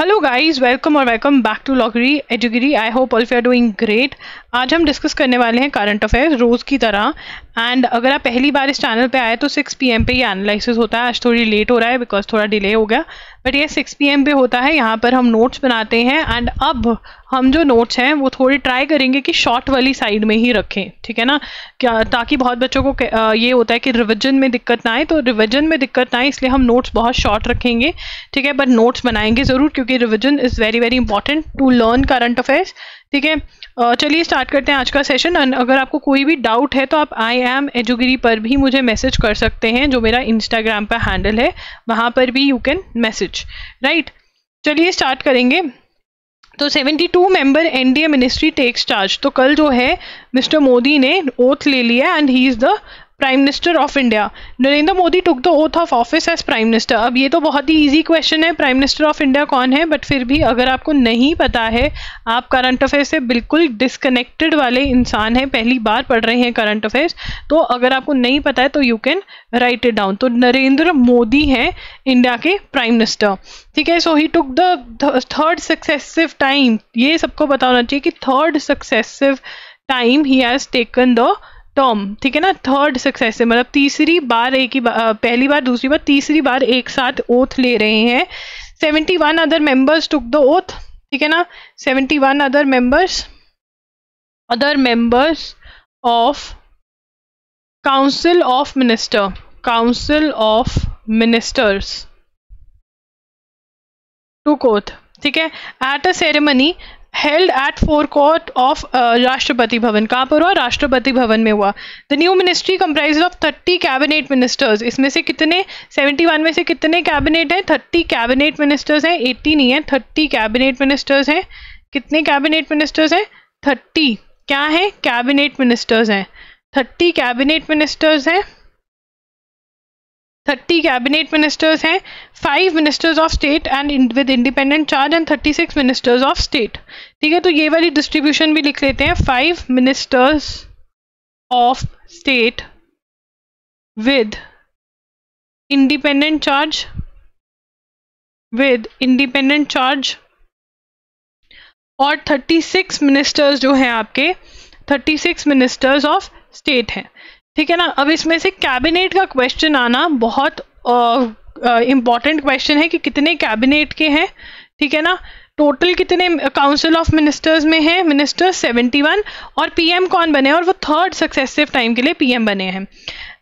Hello guys, welcome back to लॉगरी एजुगिरी। I hope all you are doing great. आज हम डिस्कस करने वाले हैं करंट अफेयर्स रोज़ की तरह। एंड अगर आप पहली बार इस चैनल पे आए तो 6 PM पे ये एनालिसिस होता है। आज थोड़ी लेट हो रहा है बिकॉज थोड़ा डिले हो गया, बट ये 6 PM पे होता है। यहाँ पर हम नोट्स बनाते हैं एंड अब हम जो नोट्स हैं वो थोड़ी ट्राई करेंगे कि शॉर्ट वाली साइड में ही रखें, ठीक है ना, क्या ताकि बहुत बच्चों को ये होता है कि रिविजन में दिक्कत ना आए। तो रिविजन में दिक्कत ना आए इसलिए हम नोट्स बहुत शॉर्ट रखेंगे, ठीक है, बट नोट्स बनाएंगे ज़रूर क्योंकि revision is very very important to learn current affairs, ठीक है। चलिए स्टार्ट करते हैं आज का सेशन। एंड अगर आपको कोई भी डाउट है तो आप आई एम एजुगिरी पर भी मुझे मैसेज कर सकते हैं, जो मेरा इंस्टाग्राम का हैंडल है, वहाँ पर भी यू कैन मैसेज, राइट। चलिए स्टार्ट करेंगे। तो 72 member NDA ministry takes charge. तो कल जो है मिस्टर मोदी ने ओथ ले लिया and he is the prime minister of India. Narendra Modi took the oath of office as prime minister. अब ये तो बहुत ही इजी क्वेश्चन है, प्राइम मिनिस्टर ऑफ इंडिया कौन है, बट फिर भी अगर आपको नहीं पता है, आप करंट अफेयर से बिल्कुल डिसकनेक्टेड वाले इंसान हैं, पहली बार पढ़ रहे हैं करंट अफेयर्स, तो अगर आपको नहीं पता है तो you can write it down. तो नरेंद्र मोदी हैं इंडिया के प्राइम मिनिस्टर, ठीक है। So he took the third successive time, ये सबको पता होना चाहिए कि third successive time he has taken the term, ठीक है ना। थर्ड सक्सेसिव मतलब तीसरी बार एक ही पहली बार, दूसरी बार, तीसरी बार एक साथ ओथ ले रहे हैं। 71 other members took the oath, ठीक है ना। 71 other members of council of ministers took oath, ठीक है, at a ceremony held at forecourt of Rashtrapati Bhavan. कहाँ पर हुआ? राष्ट्रपति भवन में हुआ। The new ministry comprise of 30 cabinet ministers. इसमें से कितने, 71 में से कितने कैबिनेट हैं? 30 कैबिनेट मिनिस्टर्स हैं, 80 नहीं है, 30 कैबिनेट मिनिस्टर्स हैं। कितने कैबिनेट मिनिस्टर्स हैं? 30 क्या है? कैबिनेट मिनिस्टर्स हैं। 30 कैबिनेट मिनिस्टर्स हैं, 30 कैबिनेट मिनिस्टर्स हैं। 5 ministers of state and with independent charge and 36 ministers of state, ठीक है। तो ये वाली डिस्ट्रीब्यूशन भी लिख लेते हैं। 5 ministers of state with independent charge और 36 मिनिस्टर्स जो हैं आपके, 36 मिनिस्टर्स ऑफ स्टेट हैं, ठीक है ना। अब इसमें से कैबिनेट का क्वेश्चन आना बहुत इम्पॉर्टेंट क्वेश्चन है कि कितने कैबिनेट के हैं, ठीक है ना। टोटल कितने काउंसिल ऑफ मिनिस्टर्स में हैं? मिनिस्टर्स 71, और पीएम कौन बने? और वो थर्ड सक्सेसिव टाइम के लिए पीएम बने हैं।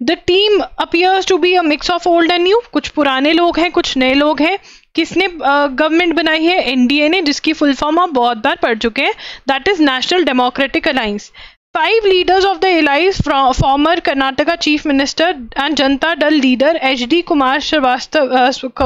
The team appears to be a mix of old and new. कुछ पुराने लोग हैं, कुछ नए लोग हैं। किसने गवर्नमेंट बनाई है? एनडीए ने, जिसकी फुल फॉर्म आप बहुत बार पढ़ चुके हैं, that is national democratic alliance. 5 leaders of the alliance, former Karnataka Chief Minister and Janata Dal leader HD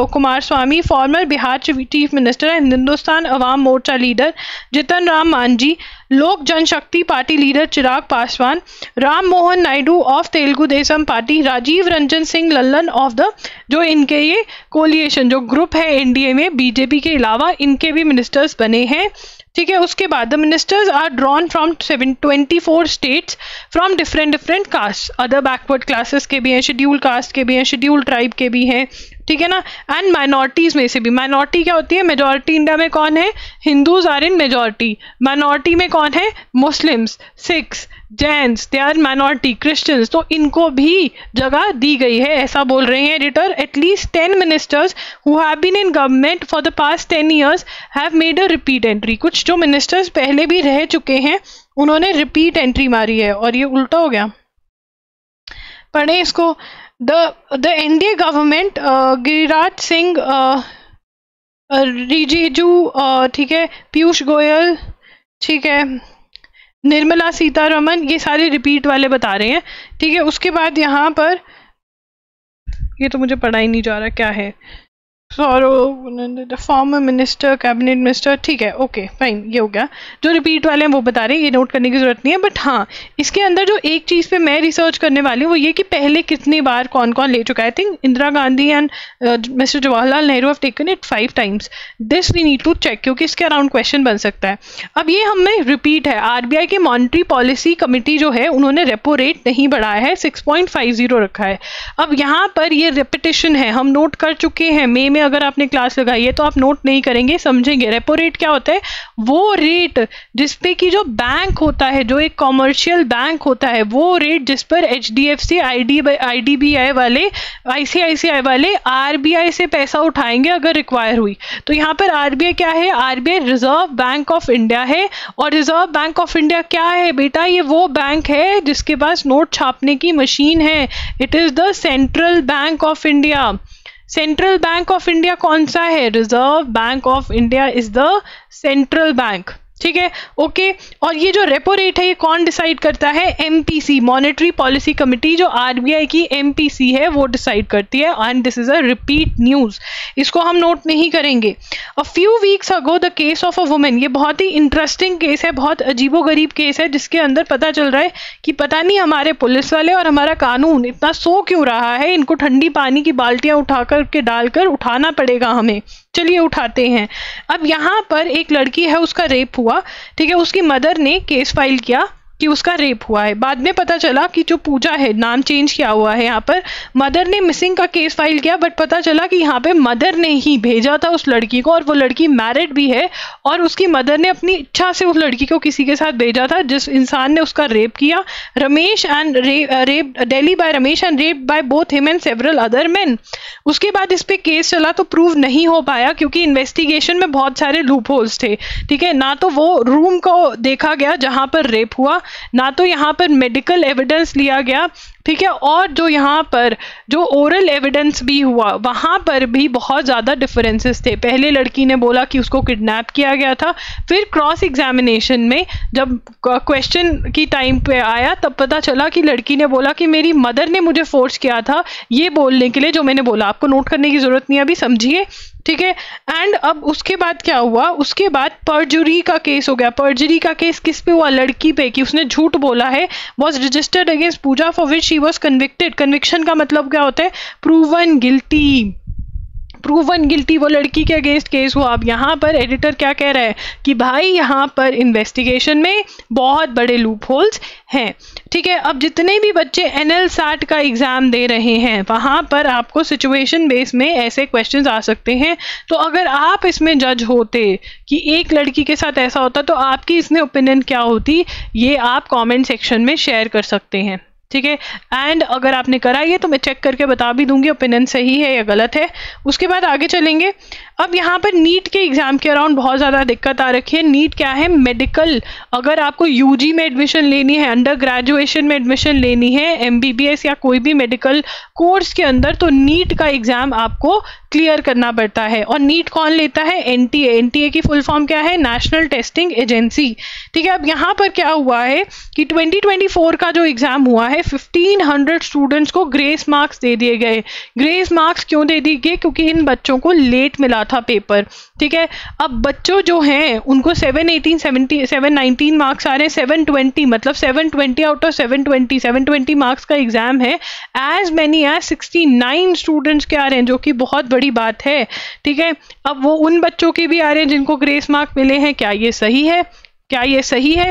Kumaraswamy, former Bihar Chief Minister and Hindustan Awam Morcha leader Jitan Ram Manji, Lok Janshakti Party leader Chirag Paswan, Ram Mohan Naidu of Telugu Desam Party, Rajiv Ranjan Singh Lallan of the, जो इनके ये coalition जो group है NDA में BJP के अलावा, इनके भी मिनिस्टर्स बने हैं, ठीक है। उसके बाद the ministers are drawn from 24 states from different caste. Other backward classes के भी हैं, शेड्यूल कास्ट के भी हैं, शेड्यूल ट्राइब के भी हैं, ठीक है ना। एंड माइनॉरिटीज़ में से भी, माइनॉरिटी क्या होती है? मेजॉरिटी इंडिया में कौन है? Hindus are in majority. Minority में कौन है? Muslims, Sikhs, Jains, they are minority, Christians. तो इनको भी जगह दी गई है, ऐसा बोल रहे हैं editor. At least 10 ministers who have been in government for the past 10 years have made a repeat entry. कुछ जो मिनिस्टर्स पहले भी रह चुके हैं उन्होंने रिपीट एंट्री मारी है, और ये उल्टा हो गया, पढ़ें इसको। The NDA government, Giriraj Singh, Rijiju, ठीक है, पीयूष गोयल, ठीक है, निर्मला सीतारमन, ये सारे रिपीट वाले बता रहे हैं, ठीक है। उसके बाद यहाँ पर ये तो मुझे पढ़ा ही नहीं जा रहा क्या है, फॉर्मर मिनिस्टर, कैबिनेट मिनिस्टर, ठीक है, ओके फाइन, ये हो गया। जो रिपीट वाले हैं वो बता रहे हैं, ये नोट करने की जरूरत नहीं है। बट हाँ, इसके अंदर जो एक चीज़ पे मैं रिसर्च करने वाली हूँ वो ये कि पहले कितनी बार कौन कौन ले चुका है। I think Indira Gandhi and mister Jawaharlal Nehru have taken it 5 times। This we need to check, क्योंकि इसके अराउंड क्वेश्चन बन सकता है। अब ये हमें रिपीट है, आरबीआई की मॉनेटरी पॉलिसी कमिटी जो है उन्होंने रेपो रेट नहीं बढ़ाया है, 6.50 रखा है। अब यहाँ पर ये रेपिटेशन है, हम नोट कर चुके हैं, मई में अगर आपने क्लास लगाई है तो आप नोट नहीं करेंगे, समझेंगे। रेपो रेट क्या होता है? वो रेट जिसपे कि जो बैंक होता है, जो एक कॉमर्शियल बैंक होता है, वो रेट जिस पर HDFC, IDBI वाले, ICICI वाले RBI से पैसा उठाएंगे अगर रिक्वायर हुई। तो यहाँ पर RBI क्या है? RBI reserve bank of India है। और रिजर्व बैंक ऑफ इंडिया क्या है बेटा? ये वो बैंक है जिसके पास नोट छापने की मशीन है। It is the central bank of India. Central bank of India कौन सा है? Reserve bank of India is the central bank. ठीक है, ओके। और ये जो रेपो रेट है ये कौन डिसाइड करता है? MPC, मॉनेटरी पॉलिसी कमिटी, जो RBI की MPC है वो डिसाइड करती है। And this is a repeat news, इसको हम नोट नहीं करेंगे। A few weeks ago the case of a women, ये बहुत ही इंटरेस्टिंग केस है, बहुत अजीबोगरीब केस है, जिसके अंदर पता चल रहा है कि पता नहीं हमारे पुलिस वाले और हमारा कानून इतना सो क्यों रहा है। इनको ठंडी पानी की बाल्टियां उठा करके डालकर उठाना पड़ेगा हमें। चलिए उठाते हैं। अब यहाँ पर एक लड़की है, उसका रेप हुआ। ठीक है, उसकी मदर ने केस फाइल किया कि उसका रेप हुआ है। बाद में पता चला कि जो पूजा है, नाम चेंज किया हुआ है यहाँ पर, मदर ने मिसिंग का केस फाइल किया, बट पता चला कि यहाँ पे मदर ने ही भेजा था उस लड़की को, और वो लड़की मैरिड भी है, और उसकी मदर ने अपनी इच्छा से उस लड़की को किसी के साथ भेजा था जिस इंसान ने उसका रेप किया। Ramesh and rape Delhi by Ramesh and rape by both him and several other men. उसके बाद इस पे केस चला तो प्रूव नहीं हो पाया, क्योंकि इन्वेस्टिगेशन में बहुत सारे लूप होल्स थे। ठीक है, ना तो वो रूम को देखा गया जहां पर रेप हुआ, ना तो यहाँ पर मेडिकल एविडेंस लिया गया। ठीक है, और जो यहाँ पर जो ओरल एविडेंस भी हुआ, वहाँ पर भी बहुत ज़्यादा डिफरेंसेस थे। पहले लड़की ने बोला कि उसको किडनैप किया गया था, फिर क्रॉस एग्जामिनेशन में जब क्वेश्चन की टाइम पे आया तब पता चला कि लड़की ने बोला कि मेरी मदर ने मुझे फोर्स किया था ये बोलने के लिए जो मैंने बोला। आपको नोट करने की ज़रूरत नहीं है, अभी समझिए। ठीक है, एंड अब उसके बाद क्या हुआ? उसके बाद पर्जुरी का केस हो गया। पर्जुरी का केस किस पे हुआ? लड़की पे, कि उसने झूठ बोला है। Was registered against Pooja for which she was convicted. Conviction का मतलब क्या होता है? Proven guilty. प्रूवन गिल्टी वो लड़की के अगेंस्ट केस हुआ। अब यहाँ पर एडिटर क्या कह रहा है कि भाई यहाँ पर इन्वेस्टिगेशन में बहुत बड़े लूप होल्स हैं। ठीक है, अब जितने भी बच्चे NL-SAT का एग्जाम दे रहे हैं वहाँ पर आपको सिचुएशन बेस में ऐसे क्वेश्चंस आ सकते हैं। तो अगर आप इसमें जज होते कि एक लड़की के साथ ऐसा होता तो आपकी इसमें ओपिनियन क्या होती, ये आप कमेंट सेक्शन में शेयर कर सकते हैं। ठीक है, एंड अगर आपने कराई है तो मैं चेक करके बता भी दूंगी ओपिनियन सही है या गलत है। उसके बाद आगे चलेंगे। अब यहाँ पर नीट के एग्जाम के अराउंड बहुत ज़्यादा दिक्कत आ रखी है। नीट क्या है? मेडिकल, अगर आपको UG में एडमिशन लेनी है, अंडर ग्रेजुएशन में एडमिशन लेनी है, MBBS या कोई भी मेडिकल कोर्स के अंदर, तो नीट का एग्जाम आपको क्लियर करना पड़ता है। और नीट कौन लेता है? NTA। NTA की फुल फॉर्म क्या है? National testing agency. ठीक है, अब यहाँ पर क्या हुआ है कि 2024 का जो एग्जाम हुआ है 1500 स्टूडेंट्स को ग्रेस मार्क्स दे दिए गए। ग्रेस मार्क्स क्यों दे दिए गए? क्योंकि इन बच्चों को लेट मिला था पेपर। ठीक है, अब बच्चों जो हैं उनको 719 मार्क्स आ रहे हैं। 720 मतलब 720 आउट ऑफ 720 मार्क्स का एग्जाम है। एज मेनी एज 69 स्टूडेंट्स के आ रहे हैं, जो कि बहुत बड़ी बात है। ठीक है, अब वो उन बच्चों के भी आ रहे हैं जिनको ग्रेस मार्क मिले हैं। क्या ये सही है? क्या ये सही है?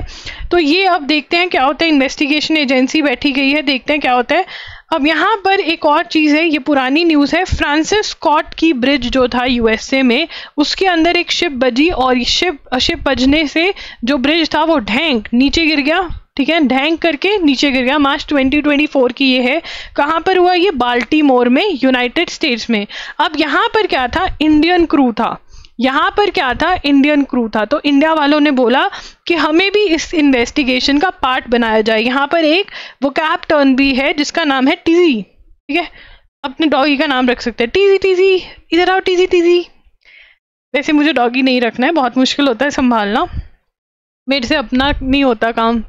तो ये अब देखते हैं क्या होता है। इन्वेस्टिगेशन एजेंसी बैठी गई है, देखते हैं क्या होता है। अब यहाँ पर एक और चीज़ है, ये पुरानी न्यूज़ है। फ्रांसिस स्कॉट की ब्रिज जो था USA में, उसके अंदर एक शिप बजी और शिप बजने से जो ब्रिज था वो ढैंक नीचे गिर गया। ठीक है, ढैंक करके नीचे गिर गया। मार्च 2024 की ये है। कहाँ पर हुआ ये? बाल्टीमोर में, यूनाइटेड स्टेट्स में। अब यहाँ पर क्या था? इंडियन क्रू था। यहाँ पर क्या था? इंडियन क्रू था। तो इंडिया वालों ने बोला कि हमें भी इस इन्वेस्टिगेशन का पार्ट बनाया जाए। यहाँ पर एक वोकैब टर्म भी है जिसका नाम है टीजी। ठीक है, अपने डॉगी का नाम रख सकते हैं टीजी। टीजी इधर आओ, टीजी टीजी। वैसे मुझे डॉगी नहीं रखना है, बहुत मुश्किल होता है संभालना, मेरे से अपना नहीं होता काम,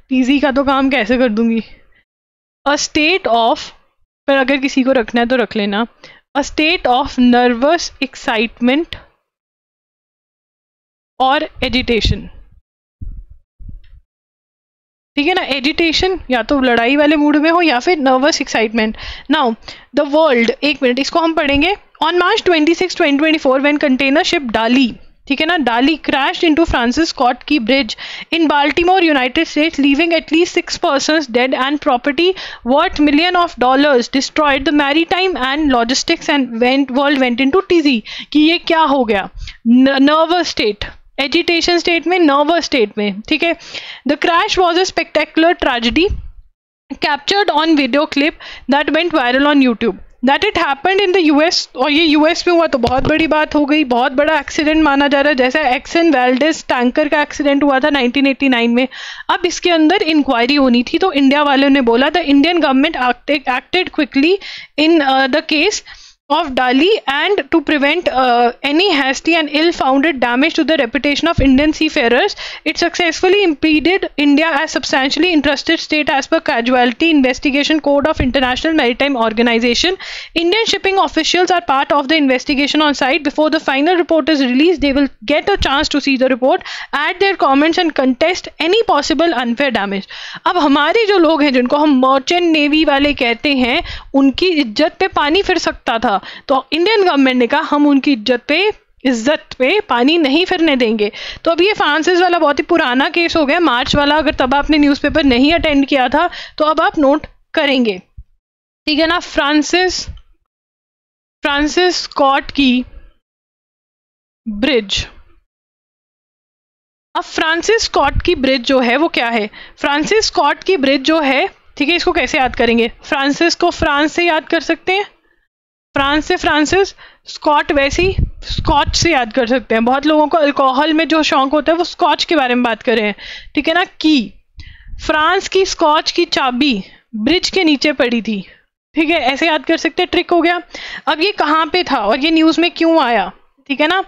टीजी का तो काम कैसे कर दूंगी। अ स्टेट ऑफ, पर अगर किसी को रखना है तो रख लेना। A state of nervous excitement और एजिटेशन। ठीक है ना, एजिटेशन या तो लड़ाई वाले मूड में हो या फिर nervous excitement. Now the world, एक मिनट इसको हम पढ़ेंगे। On March 26, 2024 when container ship डाली, ठीक है ना. डाली crashed into Francis Scott Key Bridge in Baltimore, United States, leaving at least 6 persons dead and property worth millions of dollars destroyed. The maritime and logistics and world went into tizzy कि ये क्या हो गया. Nervous state, agitation state में, nervous state में. ठीक है. The crash was a spectacular tragedy captured on video clip that went viral on YouTube. That it happened in the US, और ये US में हुआ तो बहुत बड़ी बात हो गई, बहुत बड़ा एक्सीडेंट माना जा रहा है. जैसा एक्सन वेल्डेस टैंकर का एक्सीडेंट हुआ था 1989 में. अब इसके अंदर इंक्वायरी होनी थी, तो इंडिया वालों ने बोला the Indian government acted quickly in the case of Dali and to prevent any hasty and ill-founded damage to the reputation of Indian seafarers. It successfully impeded India as substantially interested state as per Casualty Investigation Code of International Maritime Organization. Indian shipping officials are part of the investigation on site. Before the final report is released, they will get a chance to see the report, add their comments and contest any possible unfair damage. अब हमारे जो लोग हैं जिनको हम merchant navy वाले कहते हैं, उनकी इज्जत पे पानी फिर सकता था, तो इंडियन गवर्नमेंट ने कहा हम उनकी इज्जत पे पानी नहीं फिरने देंगे. तो अब ये फ्रांसिस वाला बहुत ही पुराना केस हो गया, मार्च वाला. अगर तब आपने न्यूज़पेपर नहीं अटेंड किया था तो अब आप नोट करेंगे. ठीक है ना. फ्रांसिस स्कॉट की ब्रिज. अब फ्रांसिस स्कॉट की ब्रिज जो है वो क्या है. फ्रांसिस स्कॉट की ब्रिज जो है, ठीक है, इसको कैसे याद करेंगे. फ्रांसिस को फ्रांस से याद कर सकते हैं, फ्रांस से फ्रांसिस. स्कॉट वैसे ही स्कॉच से याद कर सकते हैं. बहुत लोगों को अल्कोहल में जो शौक होता है वो स्कॉच के बारे में बात कर रहे हैं. ठीक है ना. की फ्रांस की स्कॉच की चाबी ब्रिज के नीचे पड़ी थी. ठीक है, ऐसे याद कर सकते हैं. ट्रिक हो गया. अब ये कहाँ पे था और ये न्यूज़ में क्यों आया. ठीक है ना.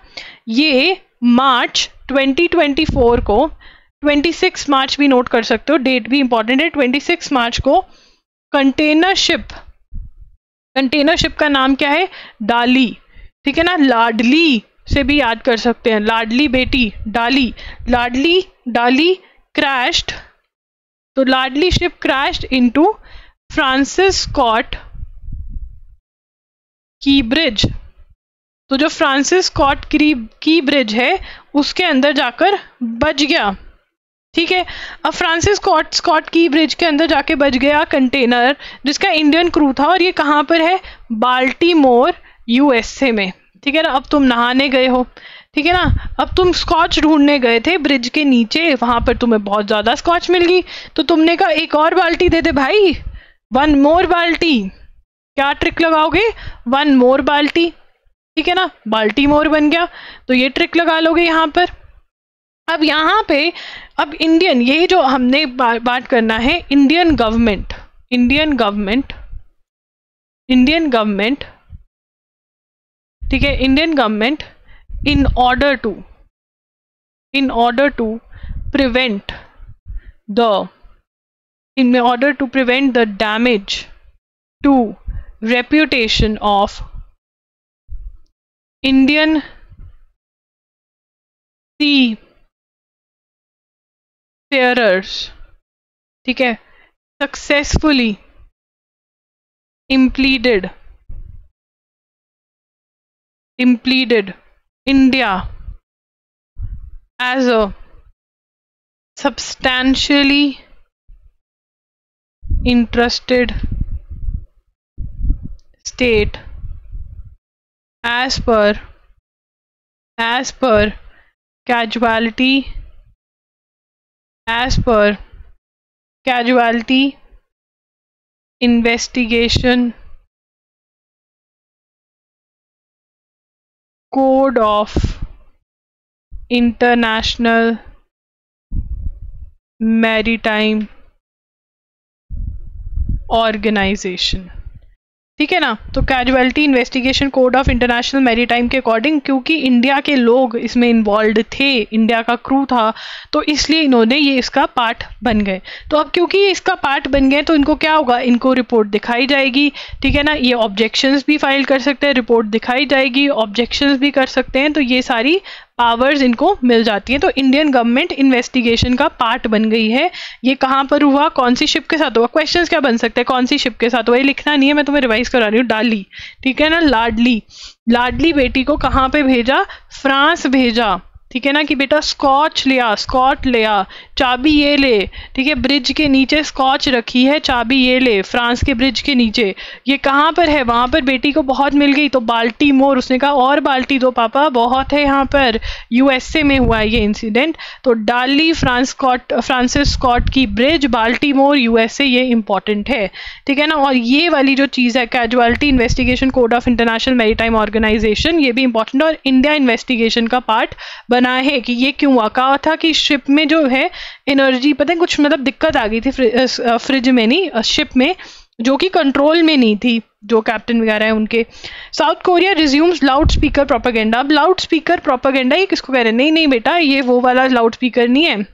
ये मार्च 2024 को, 26 मार्च भी नोट कर सकते हो, डेट भी इंपॉर्टेंट है. 26 मार्च को कंटेनर शिप का नाम क्या है. डाली. ठीक है ना. लाडली से भी याद कर सकते हैं, लाडली बेटी डाली. डाली क्रैश्ड, तो लाडली ship crashed into Francis Scott की ब्रिज. तो जो फ्रांसिस स्कॉट की ब्रिज है उसके अंदर जाकर बच गया. ठीक है. अब फ्रांसिस स्कॉट की ब्रिज के अंदर जाके बच गया कंटेनर जिसका इंडियन क्रू था, और ये कहाँ पर है. बाल्टीमोर USA में. ठीक है ना. अब तुम नहाने गए हो, ठीक है ना. अब तुम स्कॉच ढूंढने गए थे ब्रिज के नीचे, वहां पर तुम्हें बहुत ज्यादा स्कॉच मिल गई, तो तुमने कहा एक और बाल्टी दे दे भाई, 1 more बाल्टी. क्या ट्रिक लगाओगे. 1 more बाल्टी. ठीक है ना. बाल्टीमोर बन गया, तो ये ट्रिक लगा लोगे यहाँ पर. अब यहाँ पे अब इंडियन, ये जो हमने बात करना है, इंडियन गवर्नमेंट, ठीक है. Indian government in order to prevent the damage to reputation of Indian seafarers, ठीक है, successfully impeded India as a substantially interested state as per casualty investigation code of International Maritime Organization. ठीक है ना. तो casualty investigation code of international maritime के according, क्योंकि India के लोग इसमें इन्वॉल्व थे, इंडिया का क्रू था, तो इसलिए इन्होंने ये इसका पार्ट बन गए. तो अब क्योंकि ये इसका पार्ट बन गए तो इनको क्या होगा, इनको रिपोर्ट दिखाई जाएगी. ठीक है ना. ये ऑब्जेक्शंस भी फाइल कर सकते हैं, रिपोर्ट दिखाई जाएगी, ऑब्जेक्शंस भी कर सकते हैं, तो ये सारी पावर्स इनको मिल जाती हैं. तो इंडियन गवर्नमेंट इन्वेस्टिगेशन का पार्ट बन गई है. ये कहाँ पर हुआ, कौन सी शिप के साथ हुआ. क्वेश्चंस क्या बन सकते हैं, कौन सी शिप के साथ हुआ, ये लिखना नहीं है, मैं तुम्हें रिवाइज करा रही हूँ. डाली, ठीक है ना. लाडली बेटी को कहाँ पे भेजा, फ्रांस भेजा. ठीक है ना, कि बेटा स्कॉच ले आ, स्कॉट ले आ, चाबी ये ले, ठीक है, ब्रिज के नीचे स्कॉच रखी है, चाबी ये ले, फ्रांस के ब्रिज के नीचे। ये कहाँ पर है, वहाँ पर बेटी को बहुत मिल गई तो बाल्टीमोर, उसने कहा और बाल्टी दो पापा, बहुत है यहाँ पर। यूएसए में हुआ है ये इंसिडेंट। तो डाली फ्रांसिस स्कॉट की ब्रिज, बाल्टीमोर, यूएसए, ये इंपॉर्टेंट है, ठीक है ना। और ये वाली जो चीज़ है casualty investigation code of international maritime organisation, ये भी इंपॉर्टेंट और इंडिया इन्वेस्टिगेशन का पार्ट बना है कि ये क्यों हुआ। कहा था कि शिप में जो है एनर्जी, पता है कुछ मतलब दिक्कत आ गई थी फ्रिज में नहीं, शिप में, जो कि कंट्रोल में नहीं थी, जो कैप्टन वगैरह है उनके। South Korea resumes loud speaker propaganda. अब लाउड स्पीकर प्रोपेगेंडा ये किसको कह रहे हैं? नहीं नहीं बेटा, ये वो वाला लाउड स्पीकर नहीं है,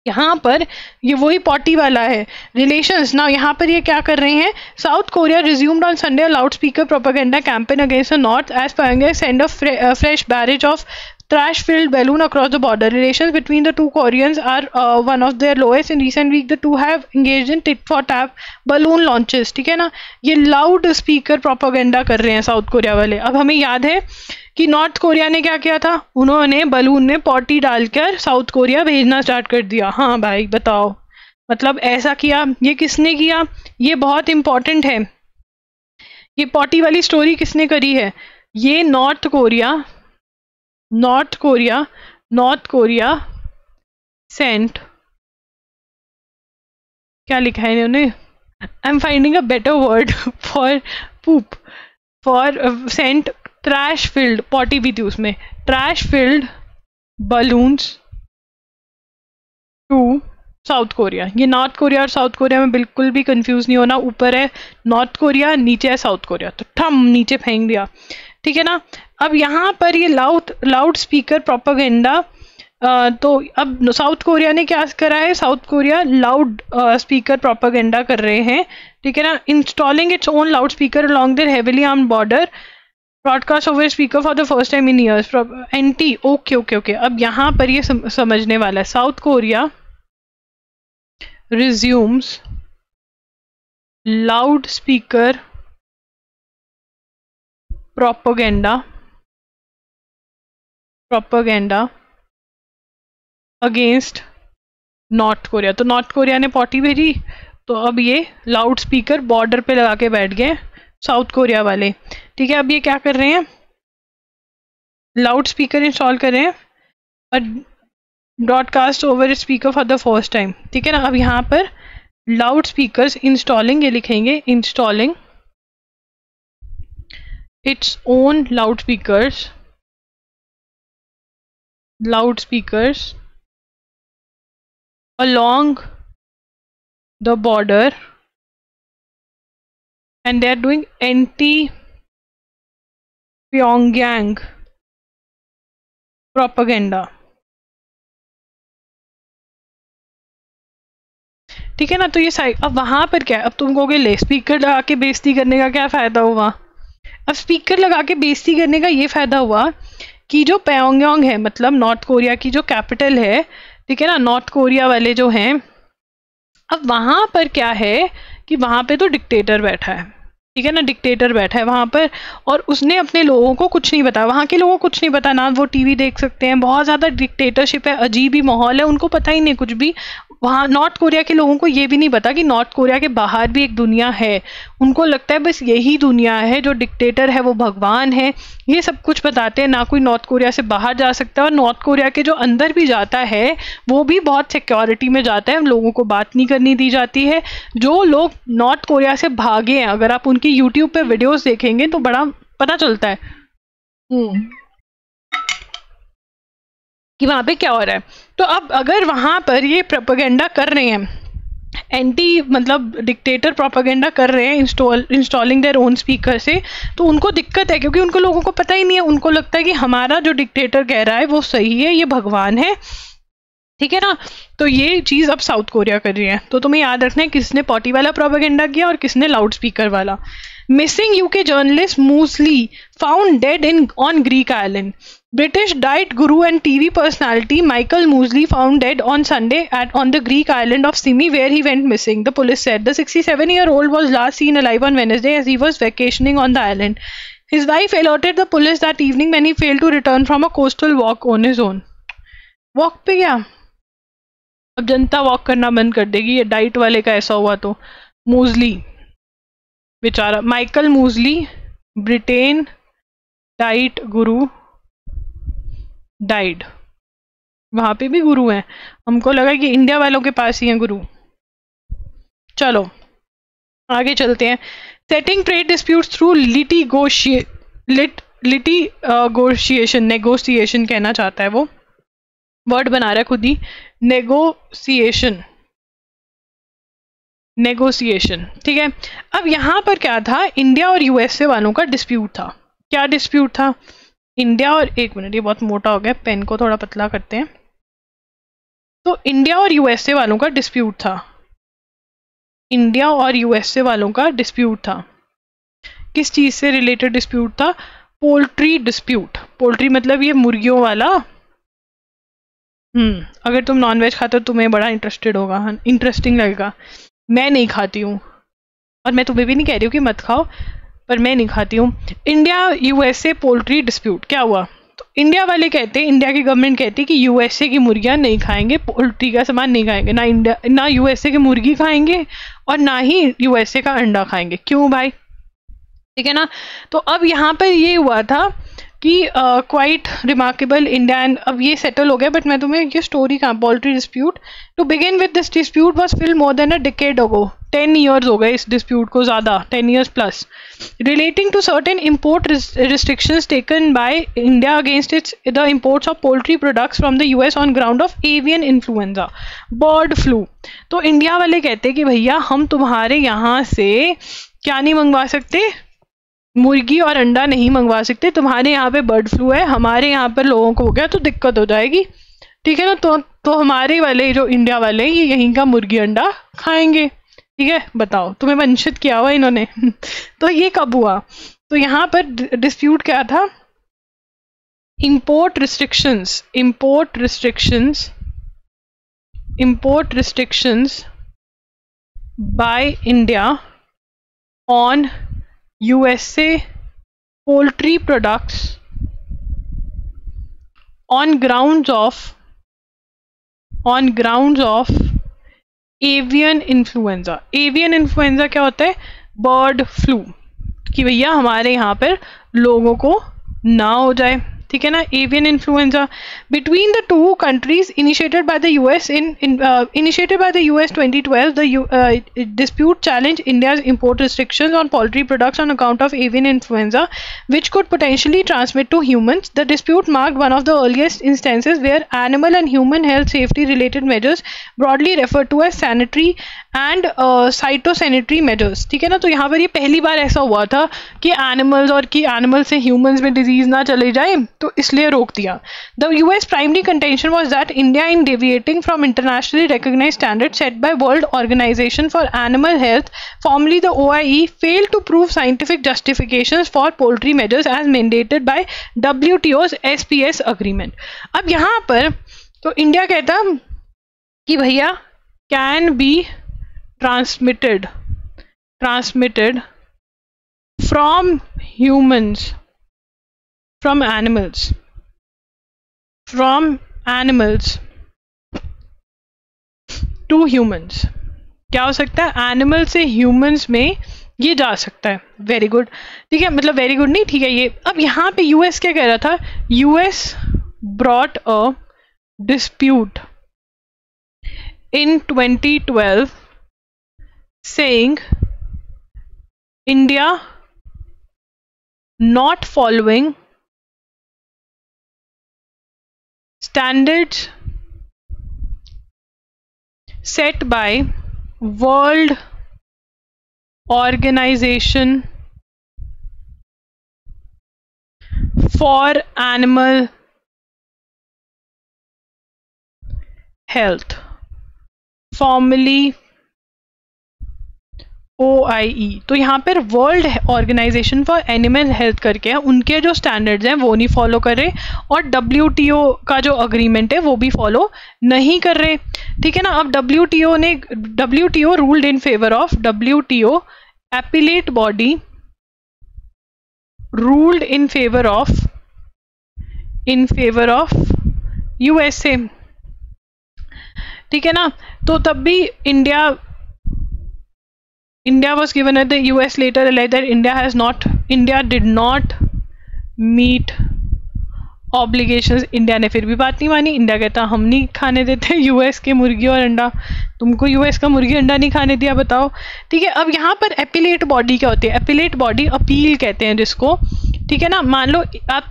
यहाँ पर ये वही पॉटी वाला है। रिलेशंस ना, यहाँ पर ये क्या कर रहे हैं, South Korea resumed on Sunday loud speaker propaganda campaign against the North as Pyongyang send a fresh barrage of trash-filled balloon across the border. Relations between the two Koreans are one of their lowest. In recent week, the two have engaged in tit-for-tat balloon launches. ठीक है ना, ये loud speaker propaganda कर रहे हैं South Korea वाले। अब हमें याद है कि नॉर्थ कोरिया ने क्या किया था, उन्होंने बलून में पॉटी डालकर साउथ कोरिया भेजना स्टार्ट कर दिया। हाँ भाई बताओ, मतलब ऐसा किया, ये किसने किया, ये बहुत इंपॉर्टेंट है। ये पॉटी वाली स्टोरी किसने करी है, ये नॉर्थ कोरिया सेंट, क्या लिखा है इन्होंने, I am finding a better word for poop, for sent trash filled, potty भी थी उसमें, trash filled balloons to South Korea. ये नॉर्थ कोरिया और साउथ कोरिया में बिल्कुल भी कंफ्यूज नहीं होना, ऊपर है नॉर्थ कोरिया, नीचे है साउथ कोरिया, तो ठम नीचे फेंक दिया, ठीक है ना। अब यहाँ पर ये लाउड स्पीकर प्रोपेगेंडा, तो अब साउथ कोरिया ने क्या करा है, South Korea loud speaker propaganda कर रहे हैं, ठीक है ना। Installing its own loud speaker along their heavily armed border, broadcast over speaker for the first time in years, anti. Okay. अब यहाँ पर ये समझने वाला है, South Korea resumes loudspeaker propaganda against North Korea. तो नॉर्थ कोरिया ने potty भेजी, तो अब ये लाउड स्पीकर बॉर्डर पे लगा के बैठ गए साउथ कोरिया वाले, ठीक है। अब ये क्या कर रहे हैं, लाउड स्पीकर इंस्टॉल कर रहे हैं, broadcast over speaker for the first time, ठीक है ना। अब यहाँ पर लाउड स्पीकर्स इंस्टॉलिंग, ये लिखेंगे installing its own loud speakers along the border and they are doing anti-Pyongyang propaganda, ठीक है ना। तो ये अब वहां पर क्या है, अब तुम कहोगे ले स्पीकर लगा के बेइज्जती करने का क्या फायदा हुआ। अब स्पीकर लगा के बेइज्जती करने का ये फायदा हुआ कि जो प्योंगयांग है, मतलब नॉर्थ कोरिया की जो कैपिटल है, ठीक है ना, नॉर्थ कोरिया वाले जो हैं, अब वहां पर क्या है कि वहां पे तो डिक्टेटर बैठा है, ठीक है ना, डिक्टेटर बैठा है वहां पर, और उसने अपने लोगों को कुछ नहीं बताया, वहां के लोगों को कुछ नहीं पता, ना वो टीवी देख सकते हैं, बहुत ज्यादा डिक्टेटरशिप है, अजीब ही माहौल है, उनको पता ही नहीं कुछ भी। वहाँ नॉर्थ कोरिया के लोगों को ये भी नहीं पता कि नॉर्थ कोरिया के बाहर भी एक दुनिया है, उनको लगता है बस यही दुनिया है, जो डिक्टेटर है वो भगवान है, ये सब कुछ बताते हैं। ना कोई नॉर्थ कोरिया से बाहर जा सकता है, और नॉर्थ कोरिया के जो अंदर भी जाता है वो भी बहुत सिक्योरिटी में जाता है, लोगों को बात नहीं करनी दी जाती है। जो लोग नॉर्थ कोरिया से भागे हैं, अगर आप उनकी यूट्यूब पे वीडियोस देखेंगे तो बड़ा पता चलता है कि वहां पे क्या हो रहा है। तो अब अगर वहां पर ये प्रोपेगेंडा कर रहे हैं, एंटी मतलब डिक्टेटर प्रोपेगेंडा कर रहे हैं इंस्टॉलिंग देयर ओन स्पीकर से, तो उनको दिक्कत है, क्योंकि उनको लोगों को पता ही नहीं है, उनको लगता है कि हमारा जो डिक्टेटर कह रहा है वो सही है, ये भगवान है, ठीक है ना। तो ये चीज अब साउथ कोरिया कर रही है। तो तुम्हें याद रखना है किसने पॉटी वाला प्रोपेगेंडा किया और किसने लाउड स्पीकर वाला। Missing UK journalist muesli found dead on Greek island. British diet guru and TV personality Michael Mosley found dead on Sunday on the Greek island of Simi, where he went missing, the police said. The 67-year-old was last seen alive on Wednesday as he was vacationing on the island. His wife alerted the police that evening when he failed to return from a coastal walk on his own. Walk पे गया, अब जनता walk करना बंद कर देगी। ये diet वाले का ऐसा हुआ तो। मूजली बेचारा, माइकल मूजली, ब्रिटेन डाइट गुरु डाइड। वहां पे भी गुरु हैं, हमको लगा कि इंडिया वालों के पास ही हैं गुरु। चलो आगे चलते हैं। Setting trade disputes through litigation, negotiation कहना चाहता है वो, वर्ड बना रहा है खुद ही, नेगोशिएशन, नेगोशिएशन, ठीक है। अब यहाँ पर क्या था, इंडिया और यूएसए वालों का डिस्प्यूट था। क्या डिस्प्यूट था? इंडिया और, एक मिनट ये बहुत मोटा हो गया, पेन को थोड़ा पतला करते हैं। तो इंडिया और यूएसए वालों का डिस्प्यूट था, इंडिया और यूएसए वालों का डिस्प्यूट था। किस चीज से रिलेटेड डिस्प्यूट था? Poultry dispute. पोल्ट्री मतलब ये मुर्गियों वाला। अगर तुम नॉनवेज खाते हो तुम्हें बड़ा इंटरेस्टेड होगा, इंटरेस्टिंग लगेगा। मैं नहीं खाती हूँ, और मैं तुम्हें भी नहीं कह रही हूँ कि मत खाओ, पर मैं नहीं खाती हूँ। इंडिया यूएसए पोल्ट्री डिस्प्यूट, क्या हुआ? तो इंडिया वाले कहते हैं, इंडिया की गवर्नमेंट कहती है कि यूएसए की मुर्गियाँ नहीं खाएंगे, पोल्ट्री का सामान नहीं खाएंगे, ना इंडिया ना यूएसए की मुर्गी खाएंगे और ना ही यूएसए का अंडा खाएंगे। क्यों भाई? ठीक है ना। तो अब यहाँ पर ये हुआ था कि क्वाइट रिमार्केबल इंडिया एंड, अब ये सेटल हो गया। बट मैं तुम्हें ये स्टोरी कहाँ, poultry dispute to begin with this dispute was filed more than a decade ago. 10 years हो गए इस डिस्प्यूट को, ज़्यादा 10 years plus, relating to certain import restrictions taken by India against its the imports of poultry products from the US on ground of avian influenza, bird flu. तो India वाले कहते हैं कि भैया हम तुम्हारे यहाँ से क्या नहीं मंगवा सकते, मुर्गी और अंडा नहीं मंगवा सकते, तुम्हारे यहाँ पे बर्ड फ्लू है, हमारे यहाँ पर लोगों को हो गया तो दिक्कत हो जाएगी, ठीक है ना। तो हमारे वाले जो इंडिया वाले ये यहीं का मुर्गी अंडा खाएंगे, ठीक है। बताओ, तुम्हें वंचित किया हुआ इन्होंने। तो ये कब हुआ? तो यहाँ पर डिस्प्यूट क्या था? Import restrictions, import restrictions by India on USA poultry products on grounds of avian influenza। avian influenza क्या होता है? बर्ड फ्लू, कि भैया हमारे यहाँ पर लोगों को ना हो जाए, ठीक है ना। Avian influenza between the two countries initiated by the US initiated by the US 2012, the dispute challenged India's import restrictions on poultry products on account of avian influenza, which could potentially transmit to humans. The dispute marked one of the earliest instances where animal and human health safety related measures, broadly referred to as sanitary and cytosanitary measures, ठीक है ना। तो यहाँ पर ये पहली बार ऐसा हुआ था कि एनिमल्स और कि एनिमल से ह्यूमंस में डिजीज ना चले जाए, तो इसलिए रोक दिया। The US primary contention was that India in deviating from internationally recognised standard set by world organisation for animal health, formerly the OIE, failed to prove scientific justifications for poultry measures as mandated by WTO's SPS agreement। अब यहाँ पर तो India कहता कि भैया can be transmitted from humans, from animals to humans। क्या हो सकता है? एनिमल से ह्यूमंस में ये जा सकता है। वेरी गुड, ठीक है, मतलब वेरी गुड नहीं, ठीक है। ये अब यहाँ पे यूएस क्या कह रहा था? US brought a dispute in 2012 saying India not following standards set by World Organization for Animal Health, formerly OIE। तो यहाँ पर world organisation for animal health करके है, उनके जो स्टैंडर्ड्स हैं वो नहीं फॉलो कर रहे, और WTO का जो अग्रीमेंट है वो भी फॉलो नहीं कर रहे, ठीक है ना। अब WTO ruled in favour of, WTO appellate body ruled in favour of USA, ठीक है ना। तो तब भी India was given at the US later alleged that India did not meet obligations. India ने फिर भी बात नहीं मानी। इंडिया कहता हम नहीं खाने देते यूएस के मुर्गी और अंडा, तुमको यूएस का मुर्गी अंडा नहीं खाने दिया, बताओ। ठीक है, अब यहाँ पर एपिलेट बॉडी क्या होती है? एपिलेट बॉडी अपील कहते हैं जिसको, ठीक है ना। मान लो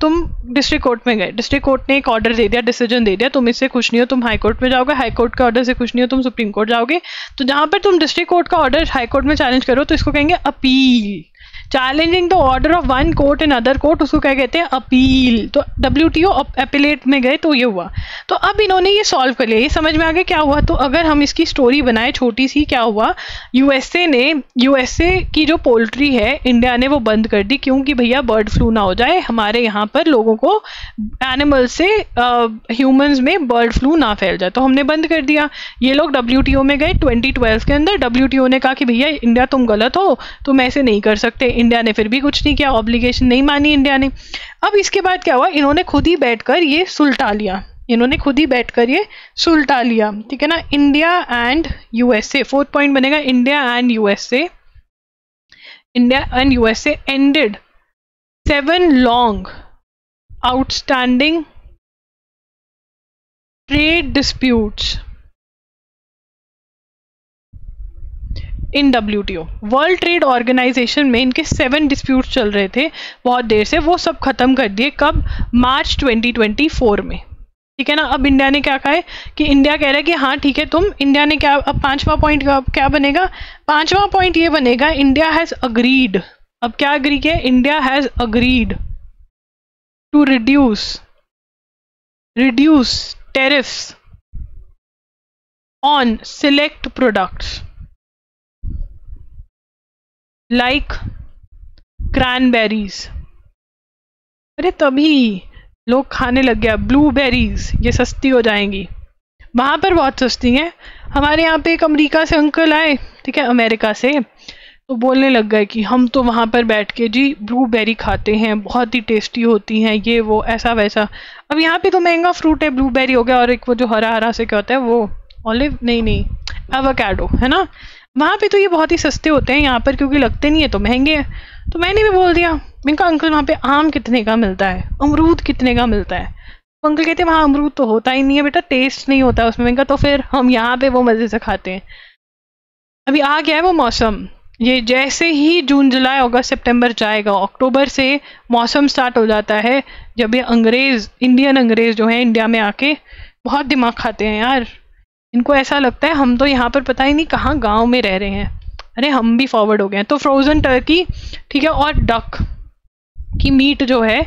तुम डिस्ट्रिक्ट कोर्ट में गए, डिस्ट्रिक्ट कोर्ट ने एक ऑर्डर दे दिया, डिसीजन दे दिया, तुम इससे खुश नहीं हो, तुम हाई कोर्ट में जाओगे, हाई कोर्ट के ऑर्डर से खुश नहीं हो, तुम सुप्रीम कोर्ट जाओगे। तो जहाँ पर तुम डिस्ट्रिक्ट कोर्ट का ऑर्डर हाई कोर्ट में चैलेंज करो तो इसको कहेंगे appeal. Challenging the order of one court in other court, उसको क्या कहते हैं? अपील। तो WTO एपिलेट में गए तो ये हुआ। तो अब इन्होंने ये सॉल्व कर लिया, ये समझ में आ गया क्या हुआ। तो अगर हम इसकी स्टोरी बनाए छोटी सी, क्या हुआ, यूएसए की जो पोल्ट्री है इंडिया ने वो बंद कर दी, क्योंकि भैया बर्ड फ्लू ना हो जाए, हमारे यहाँ पर लोगों को एनिमल से ह्यूमंस में बर्ड फ्लू ना फैल जाए, तो हमने बंद कर दिया। ये लोग WTO में गए 2012 के अंदर, WTO ने कहा कि भैया इंडिया तुम गलत हो, तुम ऐसे नहीं कर सकते। इंडिया ने फिर भी कुछ नहीं किया, ऑब्लिगेशन नहीं मानी इंडिया ने। अब इसके बाद क्या हुआ, इन्होंने खुद ही बैठकर ये सुलटा लिया, ठीक है ना। India and USA, 4th point बनेगा, India and USA ended 7 long outstanding trade disputes in WTO। World trade organization में इनके 7 डिस्प्यूट्स चल रहे थे बहुत देर से, वो सब खत्म कर दिए। कब? मार्च 2024 में, ठीक है ना। अब इंडिया ने क्या कहा है कि इंडिया कह रहा है कि हाँ ठीक है, इंडिया ने क्या, अब 5वां पॉइंट क्या बनेगा? 5वां पॉइंट ये बनेगा, इंडिया हैज अग्रीड। अब क्या अग्री किया? India has agreed to reduce tariffs on select products like cranberries. अरे तभी लोग खाने लग गया, ब्लूबेरीज ये सस्ती हो जाएंगी, वहाँ पर बहुत सस्ती हैं। हमारे यहाँ पे एक अमेरिका से अंकल आए, ठीक है, अमेरिका से, तो बोलने लग गए कि हम तो वहाँ पर बैठ के जी ब्लूबेरी खाते हैं, बहुत ही टेस्टी होती हैं, ये वो ऐसा वैसा। अब यहाँ पे तो महंगा फ्रूट है, ब्लूबेरी हो गया, और एक वो जो हरा हरा से क्या होता है वो ऑलिव, नहीं एवोकाडो है ना, वहाँ पे तो ये बहुत ही सस्ते होते हैं, यहाँ पर क्योंकि लगते नहीं है तो महंगे हैं। तो मैंने भी बोल दिया, मैंने कहा अंकल वहाँ पे आम कितने का मिलता है, अमरूद कितने का मिलता है? तो अंकल कहते हैं वहाँ अमरूद तो होता ही नहीं है बेटा, टेस्ट नहीं होता उसमें। मैंने कहा तो फिर हम यहाँ पे वो मज़े से खाते हैं। अभी आ गया है वो मौसम, ये जैसे ही जून जुलाई अगस्त सितंबर जाएगा, अक्टूबर से मौसम स्टार्ट हो जाता है, जब ये इंडियन अंग्रेज जो है इंडिया में आके बहुत दिमाग खाते हैं यार। इनको ऐसा लगता है हम तो यहाँ पर पता ही नहीं कहाँ गांव में रह रहे हैं, अरे हम भी फॉरवर्ड हो गए हैं। तो फ्रोजन टर्की, ठीक है, और डक की मीट जो है,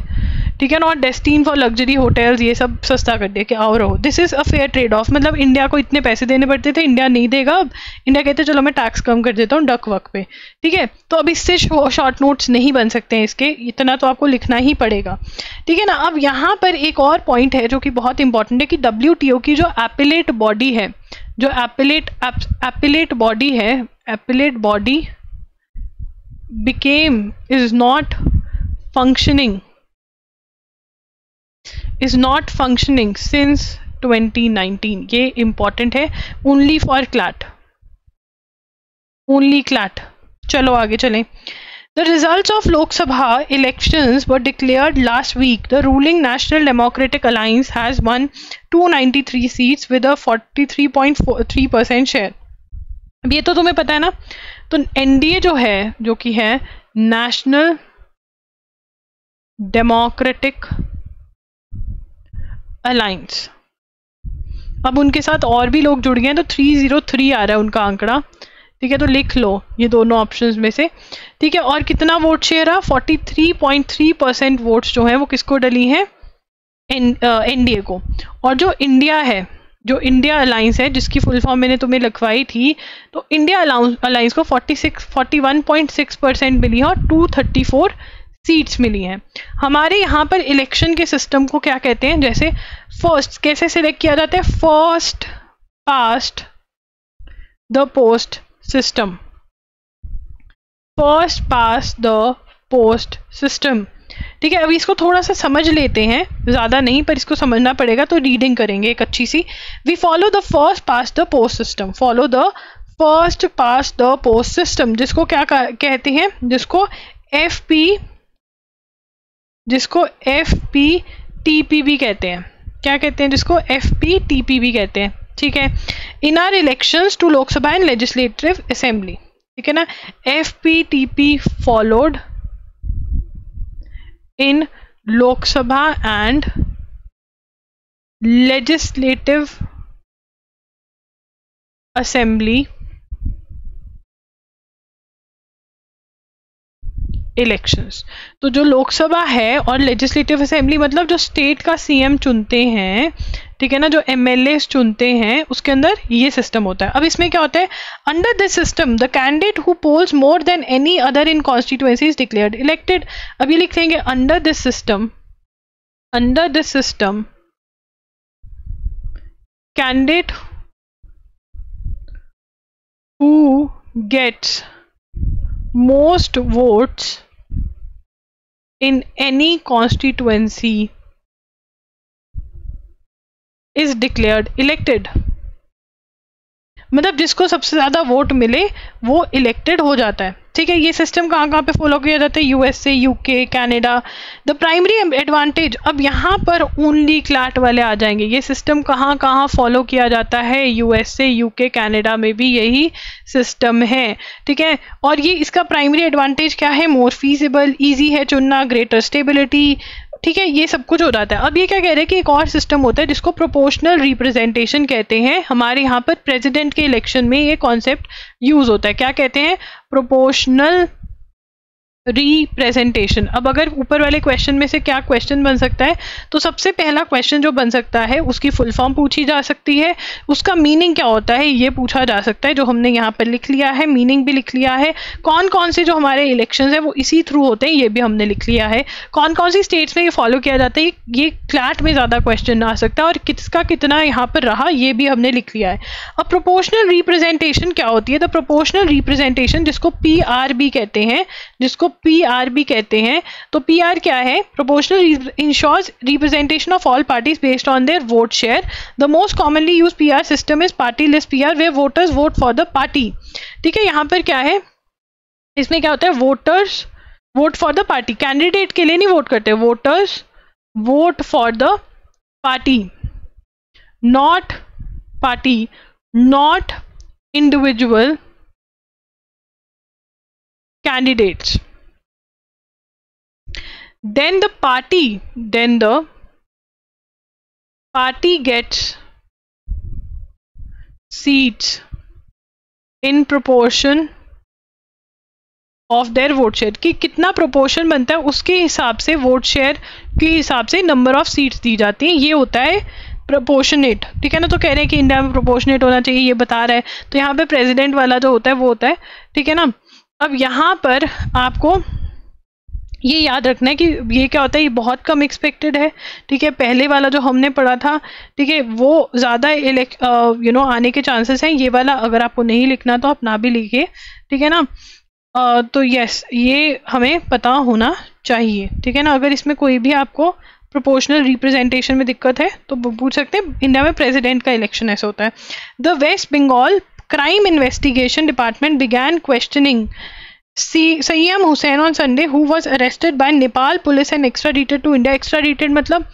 ठीक है, not destine for luxury hotels, ये सब सस्ता कर दिया कि आओ रहो। This is a fair trade off. मतलब इंडिया को इतने पैसे देने पड़ते थे, इंडिया नहीं देगा। अब इंडिया कहते चलो मैं टैक्स कम कर देता हूँ डक वक पे, ठीक है। तो अब इससे शॉर्ट नोट्स नहीं बन सकते हैं इसके, इतना तो आपको लिखना ही पड़ेगा, ठीक है ना। अब यहाँ पर एक और पॉइंट है जो कि बहुत इंपॉर्टेंट है कि WTO की जो एपिलेट बॉडी है, जो appellate body is not functioning since 2019। ये important है, only for CLAT। चलो आगे चलें। The results of Lok Sabha elections were declared last week. The ruling National Democratic Alliance has won 293 seats with a 43.3% share। अब ये तो तुम्हें पता है ना। तो NDA जो है, जो कि है नेशनल डेमोक्रेटिक अलायंस, अब उनके साथ और भी लोग जुड़ गए हैं, तो 303 आ रहा है उनका आंकड़ा, ठीक है। तो लिख लो ये दोनों ऑप्शंस में से, ठीक है। और कितना वोट शेयर है? 43.3% वोट्स जो है वो किसको डली है? NDA को। और जो इंडिया है, जो इंडिया अलायंस है, जिसकी फुल फॉर्म मैंने तुम्हें लिखवाई थी, तो इंडिया अलायंस को 41.6% मिली है और 234 सीट्स मिली हैं। हमारे यहाँ पर इलेक्शन के सिस्टम को क्या कहते हैं? जैसे फर्स्ट कैसे सिलेक्ट किया जाता है? First past the post system, first past the post system. ठीक है, अभी इसको थोड़ा सा समझ लेते हैं, ज़्यादा नहीं पर इसको समझना पड़ेगा, तो रीडिंग करेंगे एक अच्छी सी। We follow the first past the post system, follow the first past the post system, जिसको क्या कहते हैं, जिसको FP भी कहते हैं। क्या कहते हैं, जिसको FP भी कहते हैं। ठीक है, in are elections to Lok Sabha and legislative assembly, ठीक है ना, FP followed in Lok Sabha and legislative assembly elections. तो जो लोकसभा है और लेजिस्लेटिव असेंबली मतलब जो स्टेट का CM चुनते हैं, ठीक है ना, जो MLAs चुनते हैं, उसके अंदर ये सिस्टम होता है। अब इसमें क्या होता है, under this system the candidate who polls more than any other in constituency is declared elected. अब ये लिख लेंगे, under this system candidate who gets most votes in any constituency is declared elected। मतलब जिसको सबसे ज्यादा वोट मिले वो इलेक्टेड हो जाता है। ठीक है, ये सिस्टम कहाँ पे फॉलो किया जाता है, USA, UK, Canada. The primary advantage, अब यहाँ पर ओनली क्लैट वाले आ जाएंगे। ये सिस्टम कहाँ फॉलो किया जाता है, USA, UK, कनाडा में भी यही सिस्टम है। ठीक है, और ये इसका प्राइमरी एडवांटेज क्या है, मोर फीजिबल, ईजी है चुनना, ग्रेटर स्टेबिलिटी। ठीक है, ये सब कुछ हो जाता है। अब ये क्या कह रहे हैं कि एक और सिस्टम होता है जिसको प्रोपोर्शनल रिप्रेजेंटेशन कहते हैं। हमारे यहाँ पर प्रेसिडेंट के इलेक्शन में ये कॉन्सेप्ट यूज होता है। क्या कहते हैं, प्रोपोर्शनल रिप्रेजेंटेशन। अब अगर ऊपर वाले क्वेश्चन में से क्या क्वेश्चन बन सकता है, तो सबसे पहला क्वेश्चन जो बन सकता है उसकी फुल फॉर्म पूछी जा सकती है, उसका मीनिंग क्या होता है ये पूछा जा सकता है, जो हमने यहाँ पर लिख लिया है, मीनिंग भी लिख लिया है। कौन कौन से जो हमारे इलेक्शंस है वो इसी थ्रू होते हैं, ये भी हमने लिख लिया है। कौन कौन सी स्टेट्स में ये फॉलो किया जाता है, ये क्लैट में ज़्यादा क्वेश्चन आ सकता है, और किसका कितना यहाँ पर रहा ये भी हमने लिख लिया है। अब प्रोपोर्शनल रिप्रेजेंटेशन क्या होती है, द प्रोपोर्शनल रिप्रेजेंटेशन जिसको PRB कहते हैं, PRB कहते हैं। तो PR क्या है, proportional ensures representation of all parties based on their vote share. The most commonly use PR system is party list PR, where voters vote for the party. ठीक है, यहाँ पर क्या है, इसमें क्या होता है, voters vote for the party, candidate के लिए नहीं वोट करते, voters vote for the party, not individual candidates। Then the party gets seats in proportion of their vote share, कि कितना प्रोपोर्शन बनता है उसके हिसाब से, वोट शेयर के हिसाब से नंबर ऑफ सीट्स दी जाती हैं। ये होता है प्रोपोर्शनेट। ठीक है ना, तो कह रहे हैं कि इंडिया में प्रोपोर्शनेट होना चाहिए, ये बता रहा है। तो यहाँ पे प्रेसिडेंट वाला जो होता है वो होता है। ठीक है ना, अब यहाँ पर आपको ये याद रखना है कि ये क्या होता है, ये बहुत कम एक्सपेक्टेड है। ठीक है, पहले वाला जो हमने पढ़ा था, ठीक है, वो ज़्यादा आने के चांसेस हैं। ये वाला अगर आपको नहीं लिखना तो आप ना भी लिखिए। ठीक है ना, तो यस, ये हमें पता होना चाहिए। ठीक है ना, अगर इसमें कोई भी आपको प्रोपोर्शनल रिप्रेजेंटेशन में दिक्कत है तो पूछ सकते हैं। इंडिया में प्रेसिडेंट का इलेक्शन ऐसा होता है। The waste Bengal Crime Investigation Department began questioning Sayyam Hussain on Sunday, who was arrested by Nepal police and extradited to India। Extradited मतलब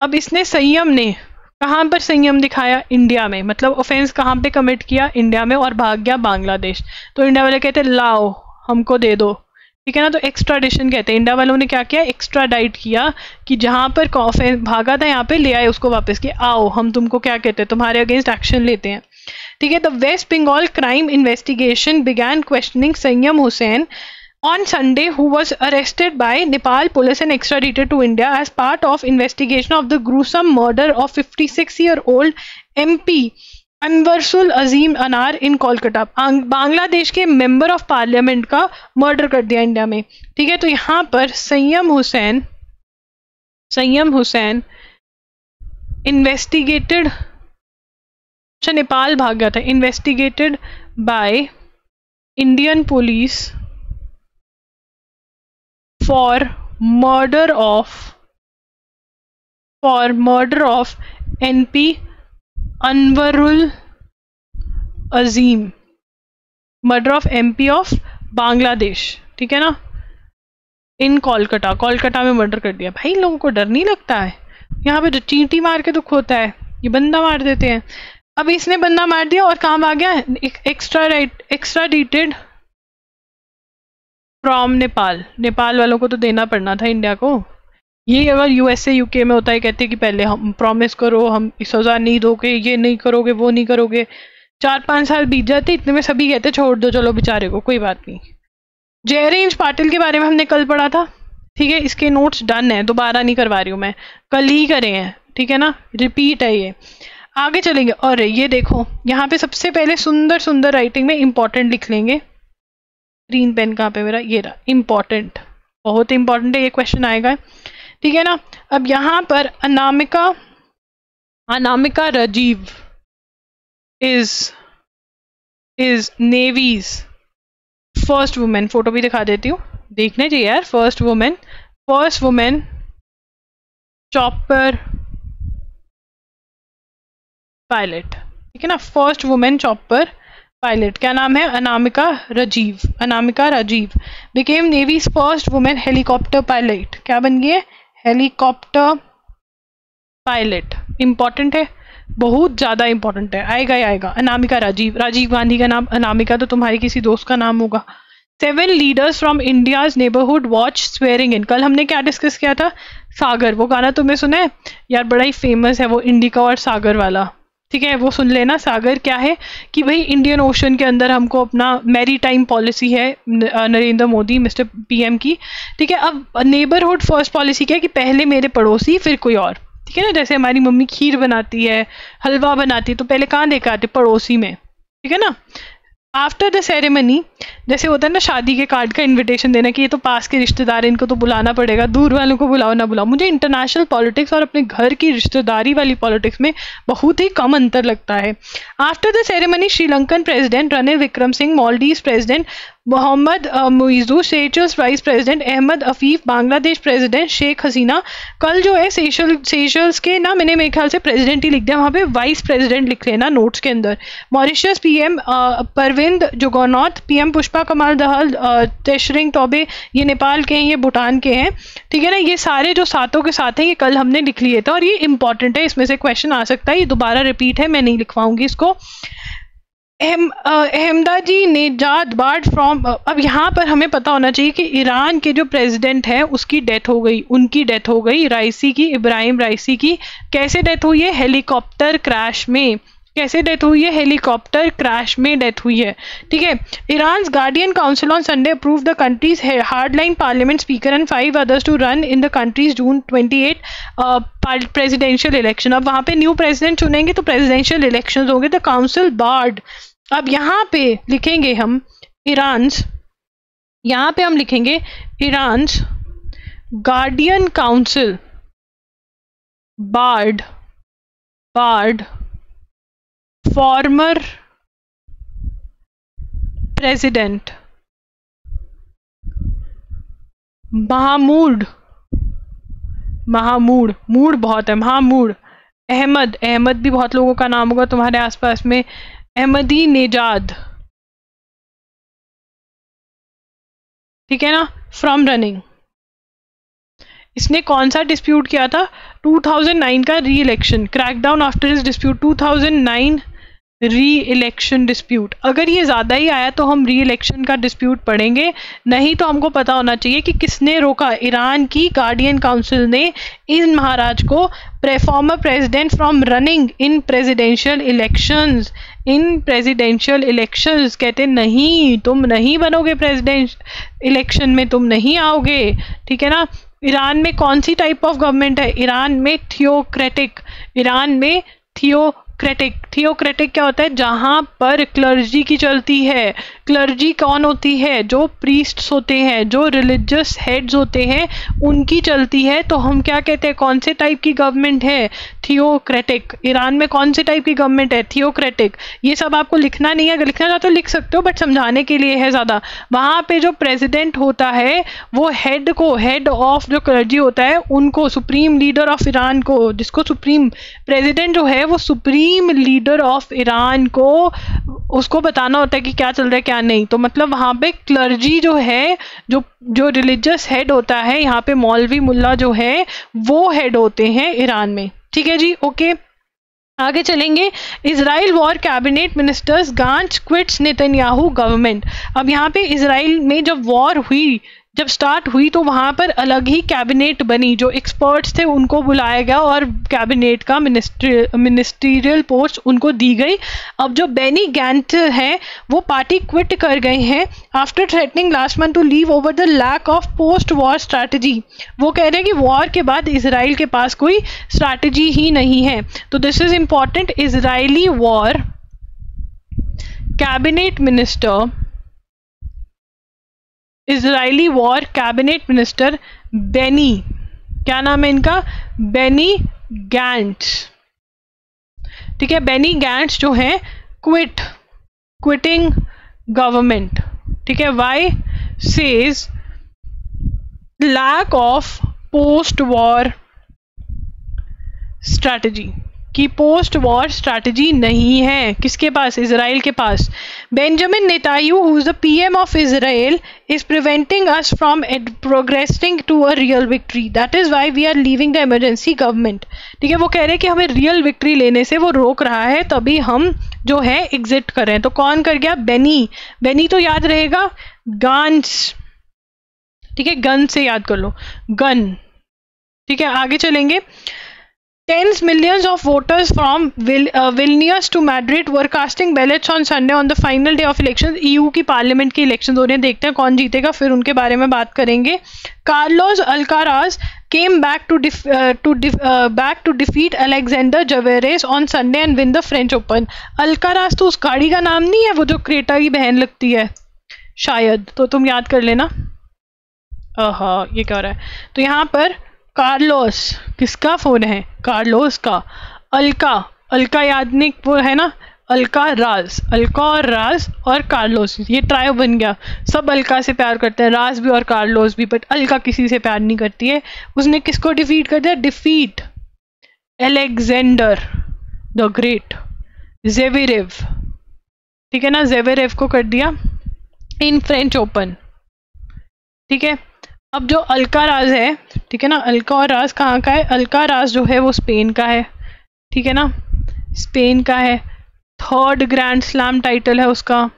अब इसने संयम ने कहाँ पर संयम दिखाया, इंडिया में, मतलब ऑफेंस कहाँ पे कमिट किया, इंडिया में, और भाग गया बांग्लादेश। तो इंडिया वाले कहते हैं लाओ हमको दे दो। ठीक है ना, तो एक्स्ट्राडिशन कहते हैं। इंडिया वालों ने क्या किया, एक्स्ट्राडाइट किया, कि जहाँ पर ऑफेंस भागा था यहाँ पे ले आए उसको वापस, कि आओ हम तुमको क्या कहते हैं, तुम्हारे अगेंस्ट एक्शन लेते हैं। ठीक है, the waste Bengal crime investigation began questioning Sayyam Hussain on Sunday, who was arrested by Nepal police and extradited to India as part of investigation of the gruesome murder of 56-year-old MP अनवरसुल अजीम अनार इन कोलकाता। बांग्लादेश के member of parliament का murder कर दिया India में। ठीक है, तो यहाँ पर सय्यम हुसैन इन्वेस्टिगेटेड, अच्छा नेपाल भाग गया था, investigated by Indian police for murder of NP Anwarul Azim, murder of MP of Bangladesh, ठीक है ना, इन कोलकाता में मर्डर कर दिया। भाई लोगों को डर नहीं लगता है? यहाँ पे जो चींटी मार के दुख होता है, ये बंदा मार देते हैं। अब इसने बंदा मार दिया और काम आ गया एक्स्ट्राडिटेड फ्रॉम नेपाल वालों को तो देना पड़ना था इंडिया को। ये अगर USA UK में होता है, कहते कि पहले हम प्रॉमिस करो, हम सजा नहीं दोगे, ये नहीं करोगे, वो नहीं करोगे। 4-5 साल बीत जाते, इतने में सभी कहते छोड़ दो चलो बेचारे को, कोई बात नहीं। जयरेंज पाटिल के बारे में हमने कल पढ़ा था, ठीक है, इसके नोट्स डन है, दोबारा नहीं करवा रही हूँ मैं, कल ही करे हैं, ठीक है ना, रिपीट है ये। आगे चलेंगे। और ये देखो यहाँ पे सबसे पहले सुंदर राइटिंग में इंपॉर्टेंट लिख लेंगे। ग्रीन पेन कहाँ पे मेरा, ये रहा, इंपॉर्टेंट, बहुत इंपॉर्टेंट है, ये क्वेश्चन आएगा, ठीक है ना। अब यहाँ पर Anamika Rajeev is Navy's first women, photo भी दिखा देती हूँ, देखने चाहिए यार। फर्स्ट वुमेन चॉपर पायलट, ठीक है ना, फर्स्ट वुमेन चॉपर पायलट, क्या नाम है, Anamika Rajeev became Navy's first women helicopter pilot. क्या बन गई है, हेलीकॉप्टर पायलट। इंपॉर्टेंट है, बहुत ज्यादा इंपॉर्टेंट है, आएगा। अनामिका राजीव गांधी का नाम अनामिका तो तुम्हारी किसी दोस्त का नाम होगा। 7 leaders from India's neighbourhood watch swearing in. कल हमने क्या डिस्कस किया था, सागर, वो गाना तुमने सुना है यार, बड़ा ही फेमस है वो, इंडिका और सागर वाला, ठीक है, वो सुन लेना। सागर क्या है कि भाई इंडियन ओशन के अंदर हमको अपना मैरी टाइम पॉलिसी है नरेंद्र मोदी मिस्टर PM की, ठीक है। अब नेबरहुड फर्स्ट पॉलिसी क्या है कि पहले मेरे पड़ोसी फिर कोई और, ठीक है ना, जैसे हमारी मम्मी खीर बनाती है, हलवा बनाती है, तो पहले कहाँ लेकर आते, पड़ोसी में, ठीक है ना। आफ्टर द सेरेमनी, जैसे होता है ना शादी के कार्ड का इनविटेशन देना कि ये तो पास के रिश्तेदार, इनको तो बुलाना पड़ेगा, दूर वालों को बुलाओ ना बुलाओ। मुझे इंटरनेशनल पॉलिटिक्स और अपने घर की रिश्तेदारी वाली पॉलिटिक्स में बहुत ही कम अंतर लगता है। After the ceremony Sri Lankan president Ranil Wickremesinghe, Maldives president Mohamed Muizzu, Seychelles vice president Ahmed Afif, Bangladesh president Sheikh Hasina. कल जो है सेशल्स के ना, मैंने मेरे ख्याल से प्रेसिडेंट ही लिख दिया, वहाँ पे वाइस प्रेसिडेंट लिख लेना नोट्स के अंदर। Mauritius PM Parvind Jugnauth, PM Pushpa कमाल दहल, तेशरिंग टोबे, ये नेपाल के हैं, ये भूटान के हैं, ठीक है ना। ये सारे जो सातों के साथ हैं, ये कल हमने लिख लिए थे और ये इंपॉर्टेंट है, इसमें से क्वेश्चन आ सकता है, ये दोबारा रिपीट है, मैं नहीं लिखवाऊंगी इसको। अहमदाजी नेजाद बार्ड फ्रॉम, अब यहाँ पर हमें पता होना चाहिए कि ईरान के जो प्रेसिडेंट हैं उसकी डेथ हो गई, उनकी डेथ हो गई, राइसी की, इब्राहिम राइसी की। कैसे डेथ हुई है, हेलीकॉप्टर क्रैश में। कैसे डेथ हुई है, हेलीकॉप्टर क्रैश में डेथ हुई है, ठीक है। Iran guardian council on Sunday approve the country's hardline parliament speaker and 5 others to run in the country's June 28 presidential election. अब वहाँ पे न्यू प्रेसिडेंट चुनेंगे तो प्रेसिडेंशियल इलेक्शन होंगे। द काउंसिल बार्ड, अब यहाँ पे लिखेंगे हम ईरान्स, यहाँ पे हम लिखेंगे Iran's guardian council barred former president Mahmoud mood बहुत है, महामूड अहमद भी बहुत लोगों का नाम होगा तुम्हारे आसपास में, अहमदी नेजाद, ठीक है ना, फ्रॉम रनिंग। इसने कौन सा डिस्प्यूट किया था, 2009 का री election, crackdown after his dispute, 2009 री इलेक्शन डिस्प्यूट। अगर ये ज़्यादा ही आया तो हम री इलेक्शन का डिस्प्यूट पढ़ेंगे, नहीं तो हमको पता होना चाहिए कि किसने रोका। ईरान की गार्डियन काउंसिल ने इन महाराज को former president from running in presidential elections. In presidential elections कहते नहीं, तुम नहीं बनोगे प्रेसिडेंट इलेक्शन में, तुम नहीं आओगे, ठीक है ना। ईरान में कौन सी टाइप ऑफ गवर्नमेंट है, ईरान में थियोक्रेटिक, ईरान में थियोक्रेटिक क्या होता है, जहां पर क्लर्जी की चलती है, क्लर्जी कौन होती है? जो प्रीस्ट्स होते हैं, जो रिलीजियस हेड्स होते हैं, उनकी चलती है। तो हम क्या कहते हैं, कौन से टाइप की गवर्नमेंट है? थियोक्रेटिक। ईरान में कौन से टाइप की गवर्नमेंट है? थियोक्रेटिक। ये सब आपको लिखना नहीं है, अगर लिखना चाहते हो लिख सकते हो, बट समझाने के लिए है ज़्यादा। वहाँ पे जो प्रेसिडेंट होता है वो हेड को, हेड ऑफ जो क्लर्जी होता है उनको, सुप्रीम लीडर ऑफ ईरान को, जिसको सुप्रीम प्रेसिडेंट जो है वो सुप्रीम लीडर ऑफ ईरान को, उसको बताना होता है कि क्या चल रहा है क्या नहीं। तो मतलब वहाँ पे क्लर्जी जो है, जो रिलीजियस हेड होता है, यहाँ पे मौलवी मुल्ला जो है वो हेड होते हैं ईरान में। ठीक है जी, ओके। आगे चलेंगे। Israel war cabinet ministers Gantz quits Netanyahu government. अब यहाँ पे इजराइल में जब वॉर हुई, जब स्टार्ट हुई, तो वहाँ पर अलग ही कैबिनेट बनी, जो एक्सपर्ट्स थे उनको बुलाया गया और कैबिनेट का मिनिस्ट्रियल पोस्ट उनको दी गई। अब जो बेनी गैंट है वो पार्टी क्विट कर गए हैं after threatening last month to leave over the lack of post war strategy. वो कह रहे हैं कि वॉर के बाद इसराइल के पास कोई स्ट्रैटेजी ही नहीं है। तो this is important. Israeli war cabinet minister, Israeli war cabinet minister Benny, क्या नाम है इनका? Benny Gantz. ठीक है, बेनी गैंट्स जो है क्विटिंग गवर्नमेंट। ठीक है, why? Says lack of post war strategy, कि पोस्ट वॉर स्ट्रैटेजी नहीं है किसके पास? इजराइल के पास। Benjamin Netanyahu, who is the PM of Israel, is preventing us from progressing to a real victory, that is why we are leaving the emergency government. ठीक है, वो कह रहे हैं कि हमें रियल विक्ट्री लेने से वो रोक रहा है, तभी हम जो है एग्जिट कर रहे हैं। तो कौन कर गया? बेनी। बेनी तो याद रहेगा, गांस। ठीक है, गन से याद कर लो, गन। ठीक है, आगे चलेंगे। Tens millions of voters from Vilnius to Madrid were casting ballots on Sunday on the final day of elections. EU की पार्लियामेंट की इलेक्शन हो रहे हैं, देखते हैं कौन जीतेगा, फिर उनके बारे में बात करेंगे। Carlos Alcaraz came back to defeat Alexander Zverev on Sunday and win the French Open. Alcaraz तो उस गाड़ी का नाम नहीं है, वो जो क्रेटा की बहन लगती है शायद, तो तुम याद कर लेना। ये क्या हो रहा है? तो यहाँ पर कार्लोस किसका फोन है? कार्लोस का। अलका याद नहीं, वो है ना, अलका और राज और कार्लोस, ये ट्रायो बन गया। सब अलका से प्यार करते हैं, राज भी और कार्लोस भी, बट अलका किसी से प्यार नहीं करती है। उसने किसको डिफीट कर दिया? Defeat Alexander the great, Zverev. ठीक है ना, ज़ेवेरेव को कर दिया इन फ्रेंच ओपन। ठीक है, अब जो अल्काराज है, ठीक है ना, अलका और राज कहाँ का है? अल्काराज जो है वो स्पेन का है। ठीक है ना, स्पेन का है, 3rd ग्रैंड स्लैम टाइटल है उसका।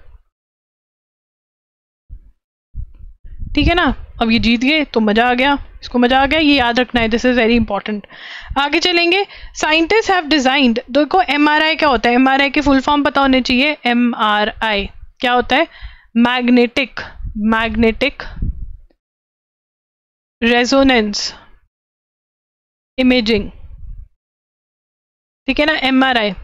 ठीक है ना, अब ये जीत गए तो मजा आ गया, इसको मजा आ गया, ये याद रखना है, दिस इज वेरी इंपॉर्टेंट। आगे चलेंगे। साइंटिस्ट हैव डिजाइंड, देखो MRI क्या होता है? MRI की फुल फॉर्म पता होने चाहिए। MRI क्या होता है? Magnetic resonance imaging. ठीक है ना, MRI।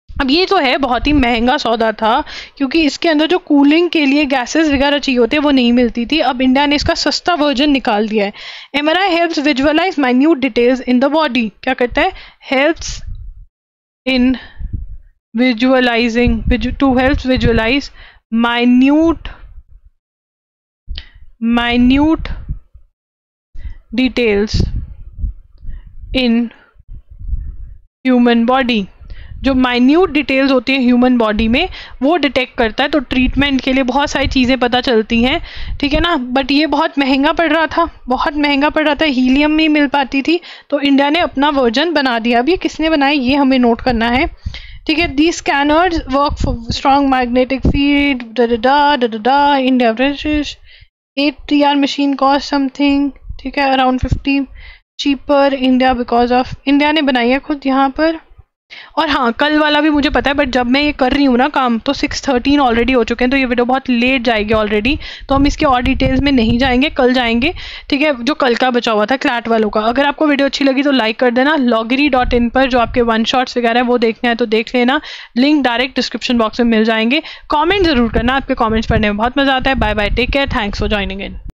अब ये तो है बहुत ही महंगा सौदा था, क्योंकि इसके अंदर जो कूलिंग के लिए गैसेस वगैरह चाहिए होते हैं वो नहीं मिलती थी। अब इंडिया ने इसका सस्ता वर्जन निकाल दिया है। MRI helps visualise minute details in the body. क्या करता है? Helps in visualising, to helps visualise minute details in human body. जो माइन्यूट डिटेल्स होती हैं ह्यूमन बॉडी में वो डिटेक्ट करता है, तो ट्रीटमेंट के लिए बहुत सारी चीज़ें पता चलती हैं। ठीक है ना, बट ये बहुत महंगा पड़ रहा था, हीलियम में मिल पाती थी, तो इंडिया ने अपना वर्जन बना दिया। अब ये किसने बनाया ये हमें नोट करना है। ठीक है, the scanners work for strong magnetic field, India British 8 machine cost something. ठीक है, around 50 cheaper India, because of India ने बनाई है खुद यहाँ पर। और हाँ, कल वाला भी मुझे पता है, बट जब मैं ये कर रही हूँ ना काम, तो 6:13 ऑलरेडी हो चुके हैं, तो ये वीडियो बहुत लेट जाएगी ऑलरेडी, तो हम इसके और डिटेल्स में नहीं जाएंगे, कल जाएंगे, ठीक है। जो कल का बचा हुआ था क्लैट वालों का, अगर आपको वीडियो अच्छी लगी तो लाइक कर देना। loggery.in पर जो आपके वन शॉट्स वगैरह है वो देखना है तो देख लेना, लिंक डायरेक्ट डिस्क्रिप्शन बॉक्स में मिल जाएंगे। कॉमेंट जरूर करना, आपके कॉमेंट्स पढ़ने में बहुत मजा आता है। Bye bye, take care, thanks for joining in.